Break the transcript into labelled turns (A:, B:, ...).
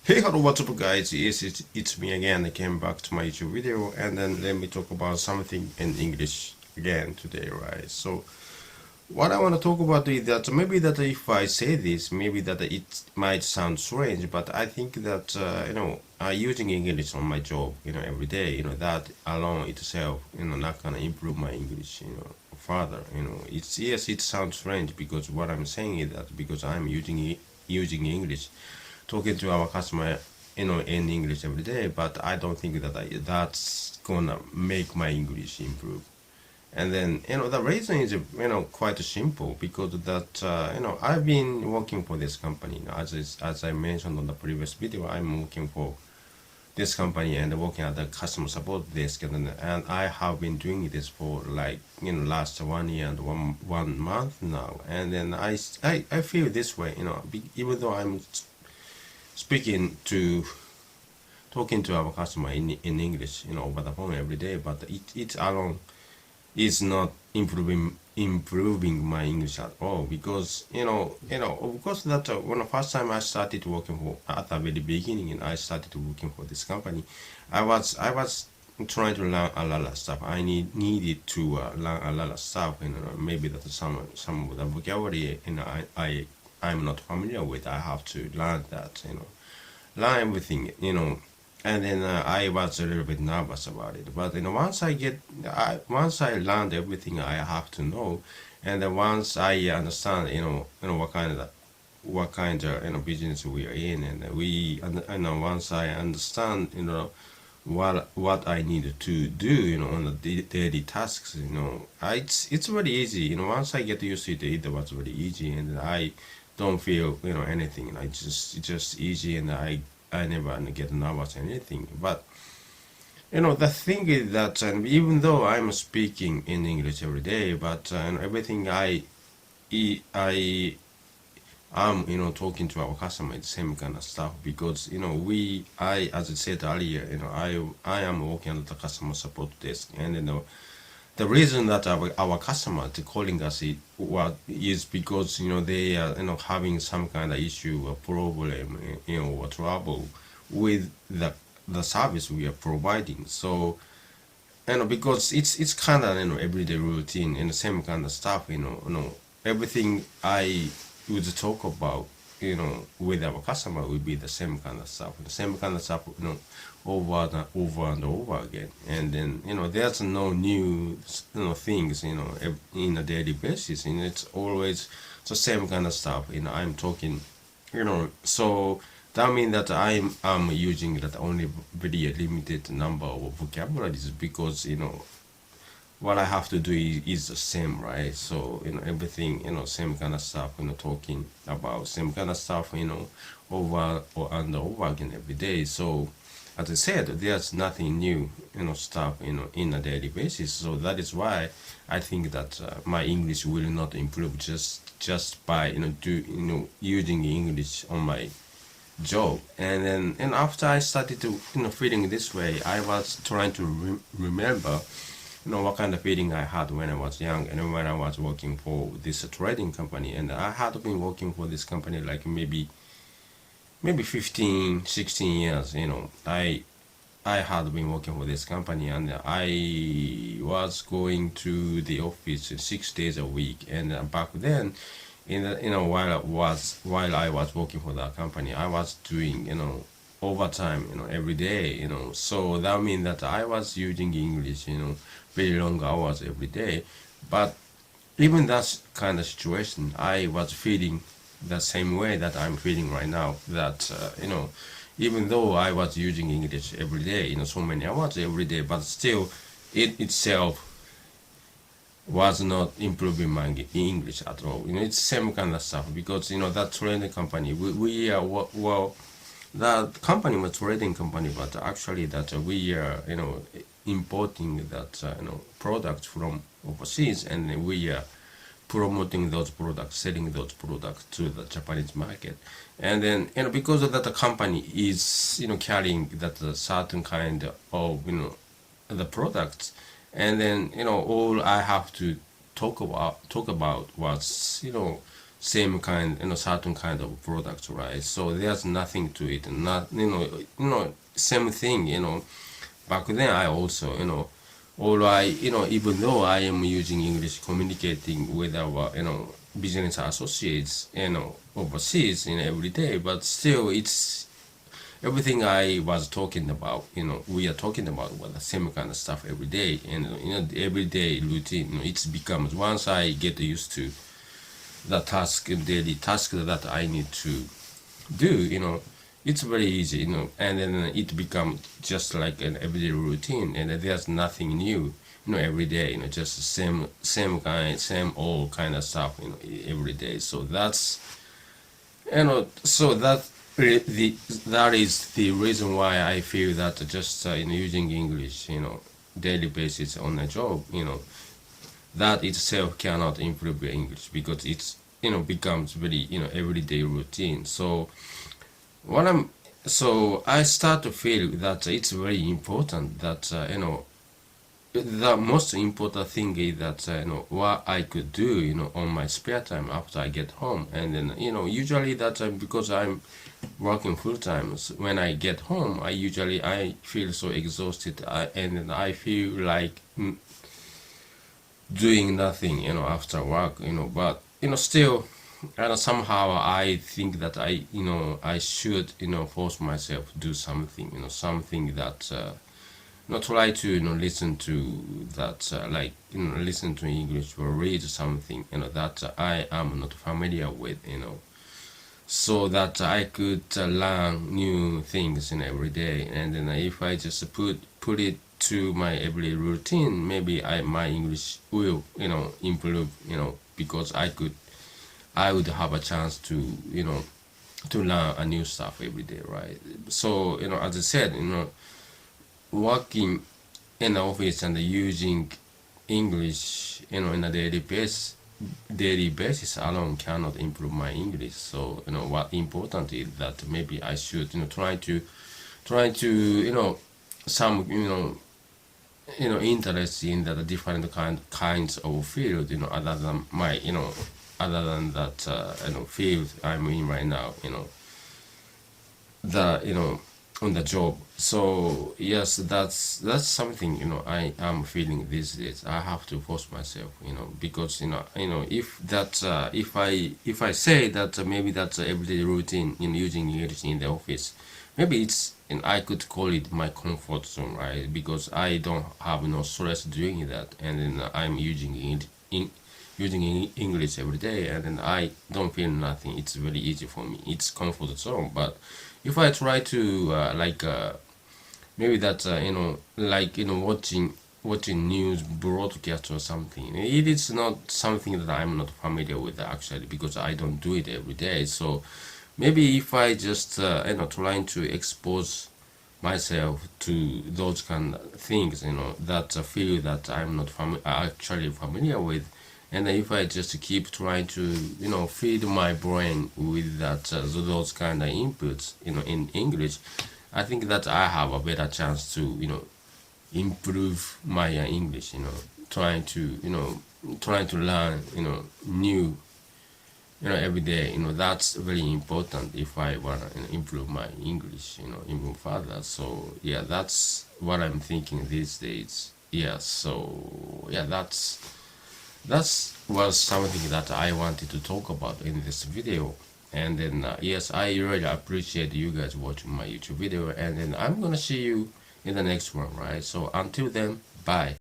A: Hey, hello, what's up, guys? It's me again. I came back to my YouTube video, and then let me talk about something in English again today, right? So, what I want to talk about is that maybe that if I say this, maybe that it might sound strange, but I think that using English on my job, every day, that alone itself, not gonna improve my English, further. It's yes, it sounds strange because what I'm saying is that because I'm using English talking to our customer, in English every day, but I don't think that that's gonna make my English improve. And then, the reason is, quite simple because that, I've been working for this company. As I mentioned on the previous video, I'm working for this company and working at the customer support desk, and I have been doing this for like, last 1 year and one month now. And then I feel this way, even though I'm speaking to talking to our customer in English, over the phone every day, but it alone is not improving my English at all because of course that when the first time I started working for at the very beginning and I started working for this company, I was trying to learn a lot of stuff. I needed to learn a lot of stuff, maybe that some of the vocabulary I'm not familiar with. I have to learn that, learn everything, and then I was a little bit nervous about it. But once I learned everything I have to know, and then once I understand, what kind of business we are in, and once I understand, what I need to do, on the daily tasks, it's very easy. Once I get used to it, it was very easy, and I don't feel anything. It's just easy, and I never get nervous or anything. But the thing is that even though I'm speaking in English every day, but everything I am talking to our customer is the same kind of stuff because as I said earlier, I am working at the customer support desk, and the reason that our customers are calling us is because they are having some kind of issue or problem, or trouble with the service we are providing. So because it's kind of everyday routine and the same kind of stuff, everything I would talk about with our customer will be the same kind of stuff, over and over again. And then there's no new things in a daily basis, it's always the same kind of stuff I'm talking, so that means that I'm using that only very limited number of vocabularies because what I have to do is the same, right? So everything, same kind of stuff, talking about same kind of stuff, over and over again every day. So as I said, there's nothing new, stuff, in a daily basis. So that is why I think that my English will not improve just by using English on my job. And then after I started to feeling this way, I was trying to remember what kind of feeling I had when I was young and when I was working for this trading company. And I had been working for this company like maybe 15, 16 years. I had been working for this company, and I was going to the office 6 days a week. And back then, while I was working for that company, I was doing overtime every day. So that means that I was using English very long hours every day. But even that kind of situation, I was feeling the same way that I'm feeling right now, that even though I was using English every day, so many hours every day, but still it itself was not improving my English at all. It's same kind of stuff because that trading company, we are well, that company was trading company, but actually that we are importing that products from overseas, and we are promoting those products, selling those products to the Japanese market. And then because of that, the company is carrying that certain kind of the products. And then all I have to talk about was same kind, certain kind of product, right? So there's nothing to it. Not, same thing, back then I also, or even though I am using English communicating with our, business associates, overseas, every day, but still it's everything I was talking about, we are talking about the same kind of stuff every day, and the everyday routine, it becomes, once I get used to the daily task that I need to do, it's very easy, and then it becomes just like an everyday routine, and there's nothing new, every day, just the same old kind of stuff, every day. So that's, so that is the reason why I feel that just using English, daily basis on a job, that itself cannot improve your English, because it's becomes very everyday routine. So I start to feel that it's very important that the most important thing is that what I could do on my spare time after I get home, and then usually that because I'm working full time, so when I get home I feel so exhausted, and then I feel like doing nothing after work, but still somehow I think that I should force myself to do something, something that try to listen to that like listen to English or read something that I am not familiar with, so that I could learn new things every day. And then if I just put it to my everyday routine, maybe my English will improve, because I would have a chance to to learn a new stuff every day, right? So as I said, working in the office and using English in a daily basis alone cannot improve my English. So what important is that maybe I should try to some interest in the different kinds of field, other than my other than that field I'm in right now, the on the job. So yes, that's something I am feeling these days. I have to force myself, because if that if I say that maybe that's everyday routine in using English in the office, maybe it's, and I could call it my comfort zone, right? Because I don't have no stress doing that, and then I'm using English every day, and then I don't feel nothing. It's very easy for me. It's comfort zone. But if I try to maybe that like watching news broadcast or something, it is not something that I'm not familiar with actually, because I don't do it every day. So maybe if I just trying to expose myself to those kind of things, that feel that I'm not actually familiar with, and if I just keep trying to feed my brain with that those kind of inputs in English, I think that I have a better chance to improve my English, trying to learn new every day. That's very important if I want to improve my English even further. So yeah, that's what I'm thinking these days. Yeah, so yeah, that was something that I wanted to talk about in this video. And then yes, I really appreciate you guys watching my YouTube video, and then I'm gonna see you in the next one, right? So until then, bye.